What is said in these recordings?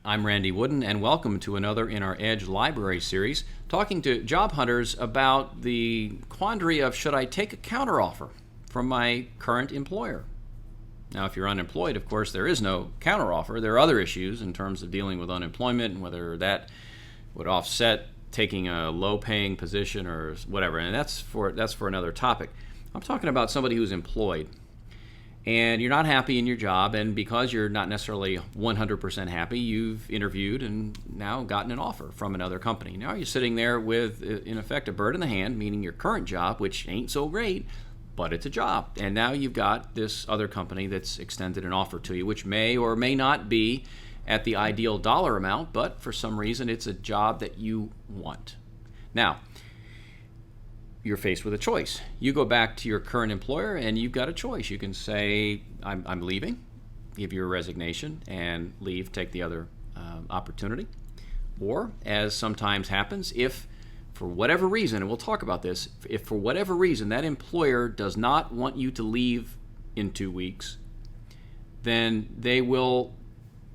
I'm Randy Wooden, and welcome to another in our Edge Library series, talking to job hunters about the quandary of should I take a counteroffer from my current employer? Now, if you're unemployed, of course, there is no counteroffer. There are other issues in terms of dealing with unemployment and whether that would offset taking a low-paying position or whatever, and that's for another topic. I'm talking about somebody who's employed, and you're not happy in your job, and because you're not necessarily 100% happy, you've interviewed and now gotten an offer from another company. Now you're sitting there with, in effect, a bird in the hand, meaning your current job, which ain't so great, but it's a job. And now you've got this other company that's extended an offer to you, which may or may not be at the ideal dollar amount, but for some reason it's a job that you want. Now, you're faced with a choice. You go back to your current employer and you've got a choice. You can say, I'm leaving, give your resignation and leave, take the other opportunity. Or, as sometimes happens, if for whatever reason, and we'll talk about this, if for whatever reason that employer does not want you to leave in 2 weeks, then they will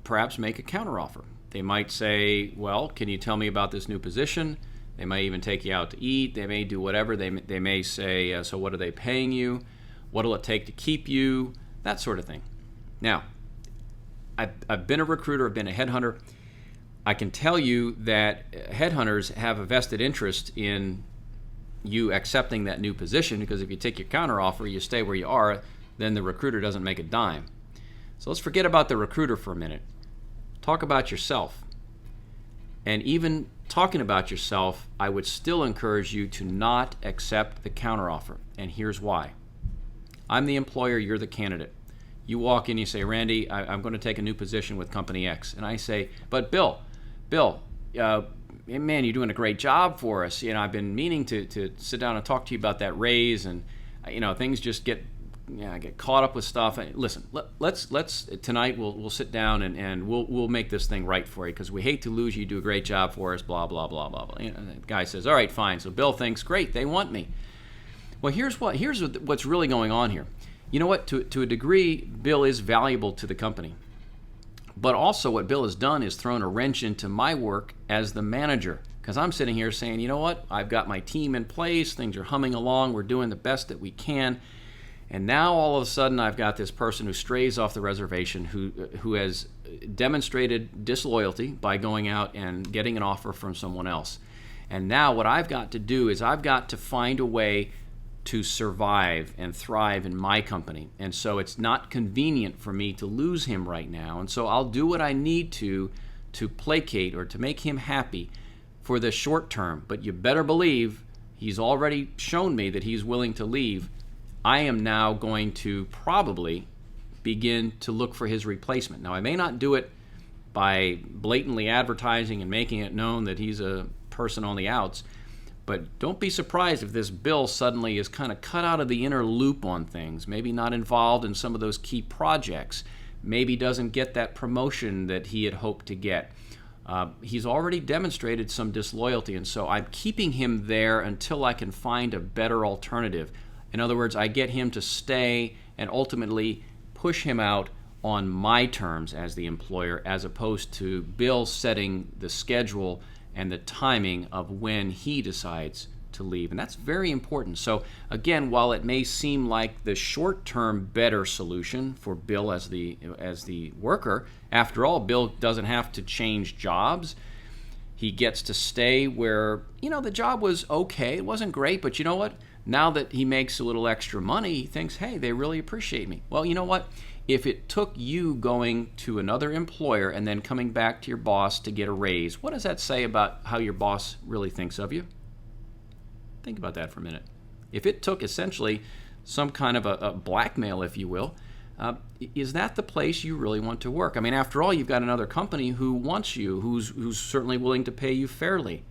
perhaps make a counteroffer. They might say, well, can you tell me about this new position? They may even take you out to eat. They may do whatever. They may say, so what are they paying you? What will it take to keep you? That sort of thing. Now, I've been a recruiter. I've been a headhunter. I can tell you that headhunters have a vested interest in you accepting that new position, because if you take your counteroffer, you stay where you are, then the recruiter doesn't make a dime. So let's forget about the recruiter for a minute. Talk about yourself. And even talking about yourself, I would still encourage you to not accept the counteroffer. And here's why. I'm the employer, you're the candidate. You walk in, you say, Randy, I'm going to take a new position with Company X. And I say, but Bill, man, you're doing a great job for us. I've been meaning to sit down and talk to you about that raise, and things just get caught up with stuff. Listen, let's tonight we'll sit down and we'll make this thing right for you, because we hate to lose you. You do a great job for us. Blah blah blah blah blah. The guy says, all right, fine. So Bill thinks, great, they want me. Well, here's what's really going on here. You know what? To a degree, Bill is valuable to the company, but also what Bill has done is thrown a wrench into my work as the manager, because I'm sitting here saying, you know what? I've got my team in place. Things are humming along. We're doing the best that we can. And now all of a sudden I've got this person who strays off the reservation, who has demonstrated disloyalty by going out and getting an offer from someone else. And now what I've got to do is I've got to find a way to survive and thrive in my company. And so it's not convenient for me to lose him right now. And so I'll do what I need to placate or to make him happy for the short term. But you better believe he's already shown me that he's willing to leave. I am now going to probably begin to look for his replacement. Now, I may not do it by blatantly advertising and making it known that he's a person on the outs, but don't be surprised if this Bill suddenly is kind of cut out of the inner loop on things, maybe not involved in some of those key projects, maybe doesn't get that promotion that he had hoped to get. He's already demonstrated some disloyalty, and so I'm keeping him there until I can find a better alternative. In other words, I get him to stay and ultimately push him out on my terms as the employer, as opposed to Bill setting the schedule and the timing of when he decides to leave. And that's very important. So again, while it may seem like the short-term better solution for Bill as the worker, after all, Bill doesn't have to change jobs. He gets to stay where, the job was okay. It wasn't great, but you know what? Now that he makes a little extra money, he thinks, hey, they really appreciate me. Well, you know what? If it took you going to another employer and then coming back to your boss to get a raise, what does that say about how your boss really thinks of you? Think about that for a minute. If it took essentially some kind of a blackmail, if you will, is that the place you really want to work? I mean, after all, you've got another company who wants you, who's certainly willing to pay you fairly.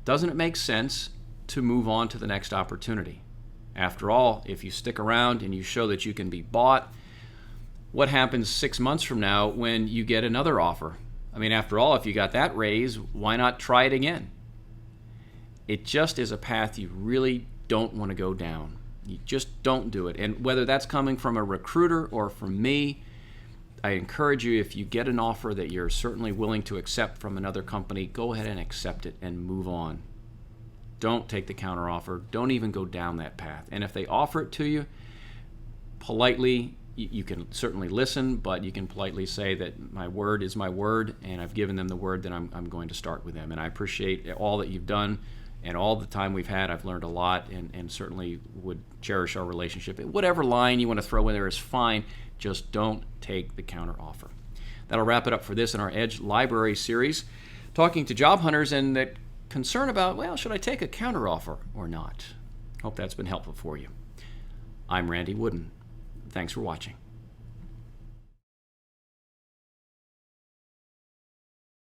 Doesn't it make sense to move on to the next opportunity? After all, if you stick around and you show that you can be bought, what happens 6 months from now when you get another offer? I mean, after all, if you got that raise, why not try it again? It just is a path you really don't want to go down. You just don't do it. And whether that's coming from a recruiter or from me, I encourage you, if you get an offer that you're certainly willing to accept from another company, go ahead and accept it and move on. Don't take the counteroffer. Don't even go down that path. And if they offer it to you, politely, you can certainly listen, but you can politely say that my word is my word, and I've given them the word that I'm going to start with them. And I appreciate all that you've done and all the time we've had. I've learned a lot, and certainly would cherish our relationship. Whatever line you want to throw in there is fine. Just don't take the counteroffer. That'll wrap it up for this in our Edge Library series, talking to job hunters and that concern about, well, should I take a counteroffer or not? Hope that's been helpful for you. I'm Randy Wooden. Thanks for watching.